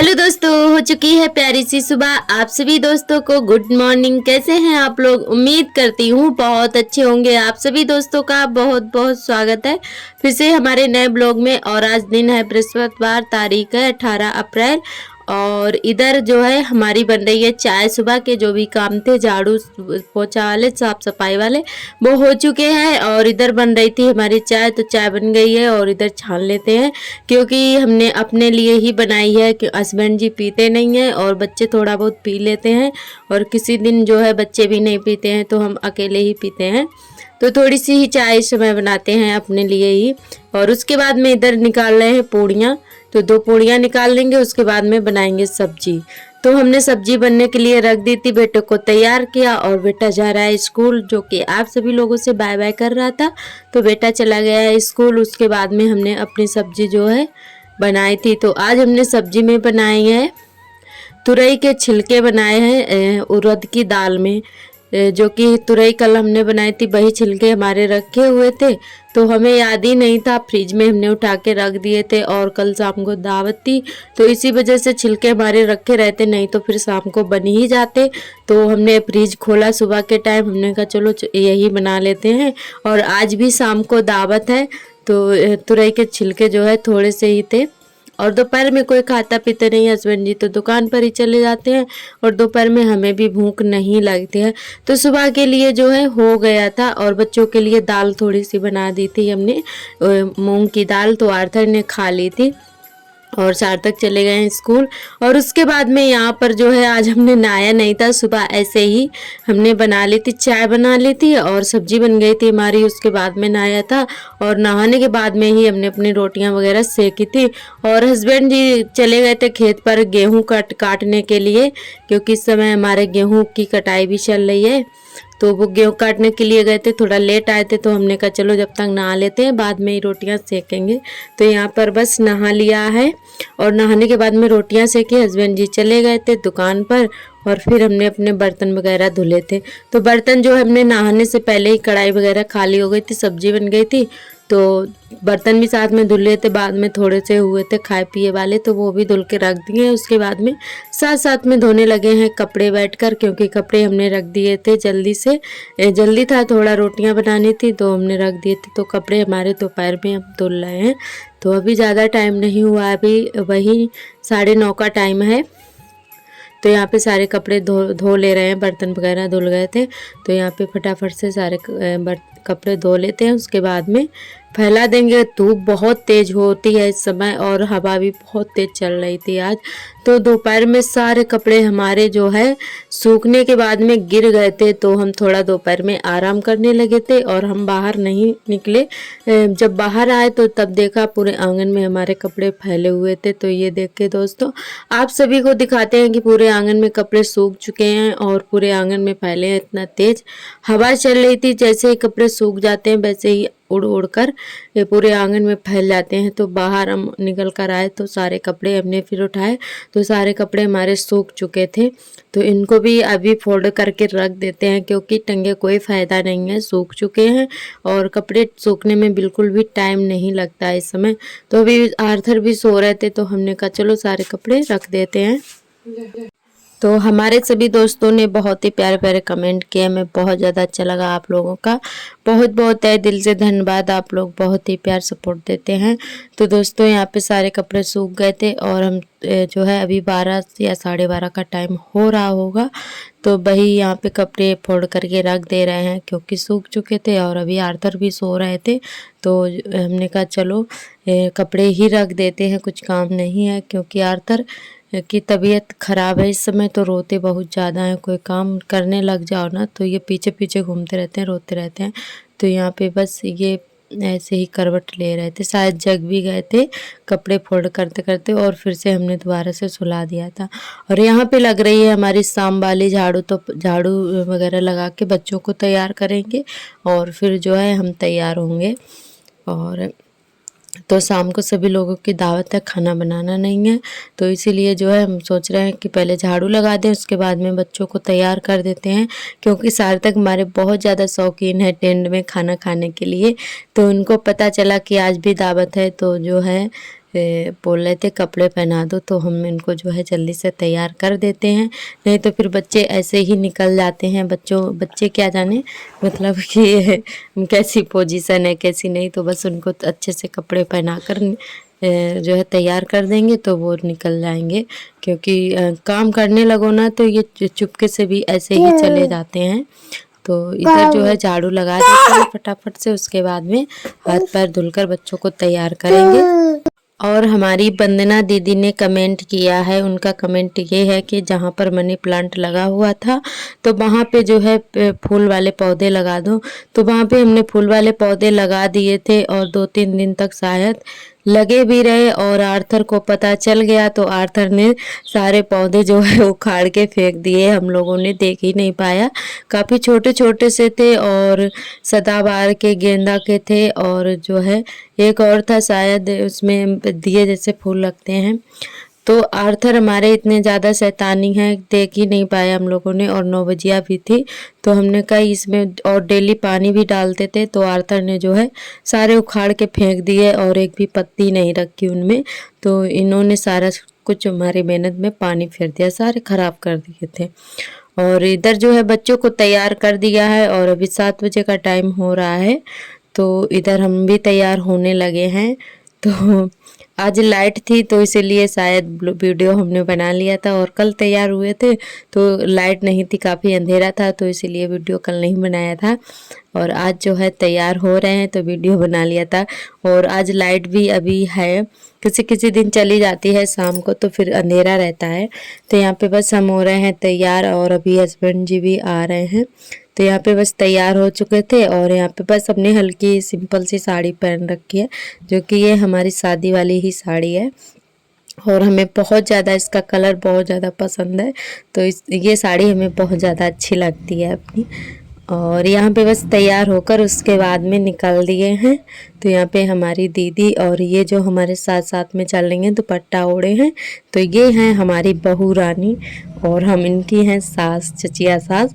Hello दोस्तों, हो चुकी है प्यारी सी सुबह। आप सभी दोस्तों को गुड मॉर्निंग। कैसे हैं आप लोग? उम्मीद करती हूँ बहुत अच्छे होंगे। आप सभी दोस्तों का बहुत बहुत स्वागत है फिर से हमारे नए ब्लॉग में। और आज दिन है बृहस्पतिवार, तारीख है 18 अप्रैल। और इधर जो है हमारी बन रही है चाय। सुबह के जो भी काम थे, झाड़ू पोछा वाले, साफ सफाई वाले, वो हो चुके हैं। और इधर बन रही थी हमारी चाय, तो चाय बन गई है और इधर छान लेते हैं, क्योंकि हमने अपने लिए ही बनाई है कि हस्बैंड जी पीते नहीं हैं और बच्चे थोड़ा बहुत पी लेते हैं। और किसी दिन जो है बच्चे भी नहीं पीते हैं तो हम अकेले ही पीते हैं, तो थोड़ी सी ही चाय इस समय बनाते हैं अपने लिए ही। और उसके बाद में इधर निकाल रहे हैं पूड़ियाँ, तो 2 पूड़ियाँ निकाल लेंगे, उसके बाद में बनाएंगे सब्जी। तो हमने सब्जी बनने के लिए रख दी थी, बेटे को तैयार किया और बेटा जा रहा है स्कूल, जो कि आप सभी लोगों से बाय बाय कर रहा था। तो बेटा चला गया है स्कूल। उसके बाद में हमने अपनी सब्जी जो है बनाई थी। तो आज हमने सब्जी में बनाई है तुरई के छिलके, बनाए हैं उड़द की दाल में। जो कि तुरई कल हमने बनाई थी, वही छिलके हमारे रखे हुए थे, तो हमें याद ही नहीं था, फ्रिज में हमने उठा के रख दिए थे। और कल शाम को दावत थी, तो इसी वजह से छिलके हमारे रखे रहते, नहीं तो फिर शाम को बन ही जाते। तो हमने फ्रिज खोला सुबह के टाइम, हमने कहा चलो यही बना लेते हैं। और आज भी शाम को दावत है, तो तुरई के छिलके जो है थोड़े से ही थे। और दोपहर में कोई खाता पीते नहीं, हस्बैंड जी तो दुकान पर ही चले जाते हैं, और दोपहर में हमें भी भूख नहीं लगती है। तो सुबह के लिए जो है हो गया था। और बच्चों के लिए दाल थोड़ी सी बना दी थी हमने, मूंग की दाल, तो आर्थर ने खा ली थी। और सार्थक चले गए हैं स्कूल। और उसके बाद में यहाँ पर जो है आज हमने नहाया नहीं था, सुबह ऐसे ही हमने बना ली थी, चाय बना ली थी और सब्जी बन गई थी हमारी। उसके बाद में नहाया था, और नहाने के बाद में ही हमने अपनी रोटियां वगैरह सेकी थी। और हस्बैंड जी चले गए थे खेत पर गेहूँ काटने के लिए, क्योंकि इस समय हमारे गेहूँ की कटाई भी चल रही है। तो वो गेहूँ काटने के लिए गए थे, थोड़ा लेट आए थे, तो हमने कहा चलो जब तक नहा लेते हैं, बाद में ही रोटियां सेकेंगे। तो यहाँ पर बस नहा लिया है, और नहाने के बाद में रोटियां सेकी। हस्बैंड जी चले गए थे दुकान पर, और फिर हमने अपने बर्तन वगैरह धुले थे। तो बर्तन जो हमने नहाने से पहले ही कढ़ाई वगैरह खाली हो गई थी, सब्जी बन गई थी, तो बर्तन भी साथ में धुल लिए थे। बाद में थोड़े से हुए थे खाए पिए वाले, तो वो भी धुल के रख दिए। उसके बाद में साथ साथ में धोने लगे हैं कपड़े बैठकर, क्योंकि कपड़े हमने रख दिए थे जल्दी से, जल्दी था, थोड़ा रोटियां बनानी थी तो हमने रख दिए थे। तो कपड़े हमारे दोपहर में हम धुल रहे हैं। तो अभी ज़्यादा टाइम नहीं हुआ, अभी वही 9:30 का टाइम है। तो यहाँ पे सारे कपड़े धो ले रहे हैं, बर्तन वगैरह धुल गए थे, तो यहाँ पे फटाफट से सारे कपड़े धो लेते हैं। उसके बाद में फैला देंगे। धूप बहुत तेज़ होती है इस समय, और हवा भी बहुत तेज़ चल रही थी आज। तो दोपहर में सारे कपड़े हमारे जो है सूखने के बाद में गिर गए थे, तो हम थोड़ा दोपहर में आराम करने लगे थे, और हम बाहर नहीं निकले। जब बाहर आए तो तब देखा पूरे आंगन में हमारे कपड़े फैले हुए थे। तो ये देख के दोस्तों आप सभी को दिखाते हैं कि पूरे आंगन में कपड़े सूख चुके हैं, और पूरे आंगन में फैले हैं। इतना तेज़ हवा चल रही थी, जैसे ही कपड़े सूख जाते हैं वैसे ही उड़ उड़ कर ये पूरे आंगन में फैल जाते हैं। तो बाहर हम निकल कर आए, तो सारे कपड़े हमने फिर उठाए, तो सारे कपड़े हमारे सूख चुके थे। तो इनको भी अभी फोल्ड करके रख देते हैं, क्योंकि टंगे कोई फ़ायदा नहीं है, सूख चुके हैं। और कपड़े सूखने में बिल्कुल भी टाइम नहीं लगता इस समय। तो अभी आर्थर भी सो रहे थे, तो हमने कहा चलो सारे कपड़े रख देते हैं। तो हमारे सभी दोस्तों ने बहुत ही प्यारे प्यारे कमेंट किए, हमें बहुत ज़्यादा अच्छा लगा। आप लोगों का बहुत बहुत तहे दिल से धन्यवाद, आप लोग बहुत ही प्यार सपोर्ट देते हैं। तो दोस्तों यहाँ पे सारे कपड़े सूख गए थे, और हम जो है अभी 12 या 12:30 का टाइम हो रहा होगा, तो वही यहाँ पे कपड़े फोल्ड करके रख दे रहे हैं, क्योंकि सूख चुके थे। और अभी आर्थर भी सो रहे थे, तो हमने कहा चलो कपड़े ही रख देते हैं, कुछ काम नहीं है, क्योंकि आर्थर की तबीयत ख़राब है इस समय, तो रोते बहुत ज़्यादा हैं। कोई काम करने लग जाओ ना तो ये पीछे पीछे घूमते रहते हैं, रोते रहते हैं। तो यहाँ पे बस ये ऐसे ही करवट ले रहे थे, शायद जग भी गए थे कपड़े फोल्ड करते करते, और फिर से हमने दोबारा से सुला दिया था। और यहाँ पे लग रही है हमारी शाम वाली झाड़ू, तो झाड़ू वगैरह लगा के बच्चों को तैयार करेंगे, और फिर जो है हम तैयार होंगे। और तो शाम को सभी लोगों की दावत है, खाना बनाना नहीं है, तो इसीलिए जो है हम सोच रहे हैं कि पहले झाड़ू लगा दें, उसके बाद में बच्चों को तैयार कर देते हैं। क्योंकि सार्थक हमारे बहुत ज़्यादा शौकीन है टेंट में खाना खाने के लिए, तो उनको पता चला कि आज भी दावत है, तो जो है बोल रहे थे कपड़े पहना दो, तो हम इनको जो है जल्दी से तैयार कर देते हैं, नहीं तो फिर बच्चे ऐसे ही निकल जाते हैं। बच्चे क्या जाने मतलब कि कैसी पोजीशन है कैसी नहीं, तो बस उनको अच्छे से कपड़े पहना कर जो है तैयार कर देंगे तो वो निकल जाएंगे। क्योंकि काम करने लगो ना तो ये चुपके से भी ऐसे ही चले जाते हैं। तो इधर जो है झाड़ू लगा देते हैं फटाफट से, उसके बाद में हाथ पैर धुलकर बच्चों को तैयार करेंगे। और हमारी वंदना दीदी ने कमेंट किया है, उनका कमेंट ये है कि जहाँ पर मनी प्लांट लगा हुआ था तो वहाँ पे जो है फूल वाले पौधे लगा दो। तो वहाँ पे हमने फूल वाले पौधे लगा दिए थे और 2-3 दिन तक शायद लगे भी रहे, और आर्थर को पता चल गया तो आर्थर ने सारे पौधे जो है उखाड़ के फेंक दिए, हम लोगों ने देख ही नहीं पाया। काफ़ी छोटे छोटे से थे और सदाबहार के गेंदा के थे, और जो है एक और था शायद उसमें दिए जैसे फूल लगते हैं। तो आर्थर हमारे इतने ज़्यादा शैतानी हैं, देख ही नहीं पाए हम लोगों ने, और 9 बजिया भी थी तो हमने कहा इसमें, और डेली पानी भी डालते थे, तो आर्थर ने जो है सारे उखाड़ के फेंक दिए और एक भी पत्ती नहीं रखी उनमें। तो इन्होंने सारा कुछ हमारी मेहनत में पानी फेर दिया, सारे खराब कर दिए थे। और इधर जो है बच्चों को तैयार कर दिया है और अभी 7 बजे का टाइम हो रहा है, तो इधर हम भी तैयार होने लगे हैं। तो आज लाइट थी तो इसीलिए शायद वीडियो हमने बना लिया था, और कल तैयार हुए थे तो लाइट नहीं थी, काफ़ी अंधेरा था, तो इसीलिए वीडियो कल नहीं बनाया था। और आज जो है तैयार हो रहे हैं तो वीडियो बना लिया था। और आज लाइट भी अभी है, किसी किसी दिन चली जाती है शाम को तो फिर अंधेरा रहता है। तो यहाँ पे बस हम हो रहे हैं तैयार, और अभी हस्बैंड जी भी आ रहे हैं। तो यहाँ पे बस तैयार हो चुके थे, और यहाँ पे बस हमने हल्की सिंपल सी साड़ी पहन रखी है, जो कि ये हमारी शादी वाली ही साड़ी है, और हमें बहुत ज़्यादा इसका कलर बहुत ज़्यादा पसंद है। तो ये साड़ी हमें बहुत ज़्यादा अच्छी लगती है अपनी। और यहाँ पे बस तैयार होकर उसके बाद में निकल दिए हैं। तो यहाँ पे हमारी दीदी और ये जो हमारे साथ साथ में चल रही हैं दुपट्टा ओढ़े हैं, तो ये हैं हमारी बहू रानी, और हम इनकी हैं सास, चचिया सास।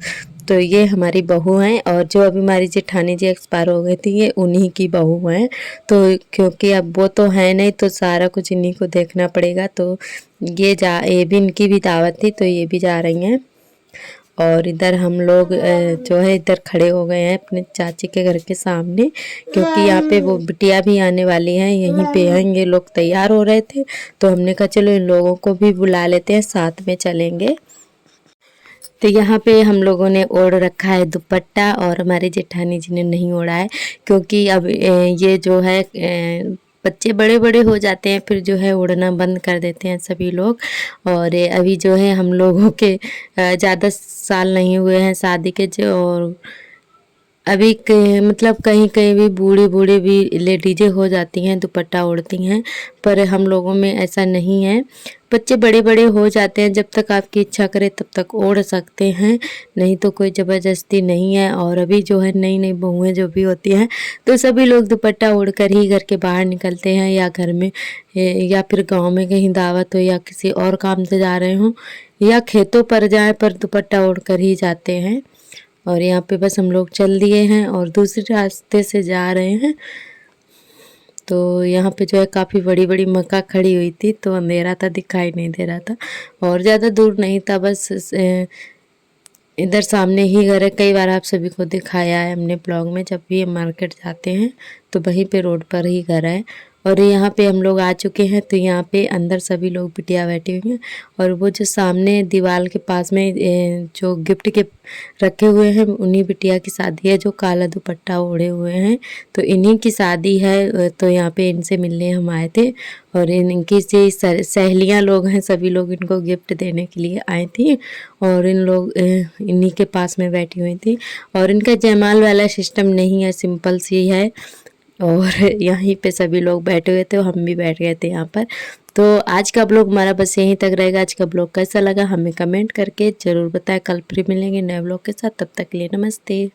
तो ये हमारी बहू हैं, और जो अभी हमारी जेठानी जी एक्सपायर हो गई थी ये उन्हीं की बहू हैं। तो क्योंकि अब वो तो है नहीं तो सारा कुछ इन्हीं को देखना पड़ेगा, तो ये भी इनकी भी दावत थी तो ये भी जा रही हैं। और इधर हम लोग जो है इधर खड़े हो गए हैं अपने चाची के घर के सामने, क्योंकि यहाँ पे वो बिटिया भी आने वाली हैं, यहीं पे हैं। ये लोग तैयार हो रहे थे तो हमने कहा चलो इन लोगों को भी बुला लेते हैं, साथ में चलेंगे। तो यहाँ पे हम लोगों ने ओढ़ रखा है दुपट्टा, और हमारी जेठानी जी ने नहीं ओढ़ा है, क्योंकि अब ये जो है बच्चे बड़े बड़े हो जाते हैं फिर जो है उड़ना बंद कर देते हैं सभी लोग। और अभी जो है हम लोगों के ज़्यादा साल नहीं हुए हैं शादी के, जो और अभी मतलब कहीं कहीं भी बूढ़ी बूढ़ी भी लेडीजें हो जाती हैं दुपट्टा ओढ़ती हैं, पर हम लोगों में ऐसा नहीं है। बच्चे बड़े बड़े हो जाते हैं, जब तक आपकी इच्छा करे तब तक ओढ़ सकते हैं, नहीं तो कोई ज़बरदस्ती नहीं है। और अभी जो है नई नई बहुएं जो भी होती हैं तो सभी लोग दुपट्टा ओढ़ कर ही घर के बाहर निकलते हैं, या घर में या फिर गांव में कहीं दावत हो या किसी और काम से जा रहे हों या खेतों पर जाएं, पर दुपट्टा ओढ़ कर ही जाते हैं। और यहाँ पे बस हम लोग चल दिए हैं और दूसरे रास्ते से जा रहे हैं। तो यहाँ पे जो है काफ़ी बड़ी बड़ी मक्का खड़ी हुई थी, तो अंधेरा था, दिखाई नहीं दे रहा था, और ज़्यादा दूर नहीं था, बस इधर सामने ही घर है। कई बार आप सभी को दिखाया है हमने ब्लॉग में, जब भी हम मार्केट जाते हैं तो वहीं पे रोड पर ही घर है। और यहाँ पे हम लोग आ चुके हैं, तो यहाँ पे अंदर सभी लोग बिटिया बैठी हुई हैं, और वो जो सामने दीवार के पास में जो गिफ्ट के रखे हुए हैं उन्हीं बिटिया की शादी है, जो काला दुपट्टा ओढ़े हुए हैं, तो इन्हीं की शादी है। तो यहाँ पे इनसे मिलने हम आए थे, और इनकी से सहेलियाँ लोग हैं, सभी लोग इनको गिफ्ट देने के लिए आए थी, और इन लोग इन्हीं के पास में बैठी हुई थी। और इनका जयमाल वाला सिस्टम नहीं है, सिंपल सी है, और यहीं पे सभी लोग बैठे हुए थे, हम भी बैठ गए थे यहाँ पर। तो आज का ब्लॉग हमारा बस यहीं तक रहेगा। आज का ब्लॉग कैसा लगा हमें कमेंट करके ज़रूर बताएं। कल फिर मिलेंगे नए ब्लॉग के साथ, तब तक के लिए नमस्ते।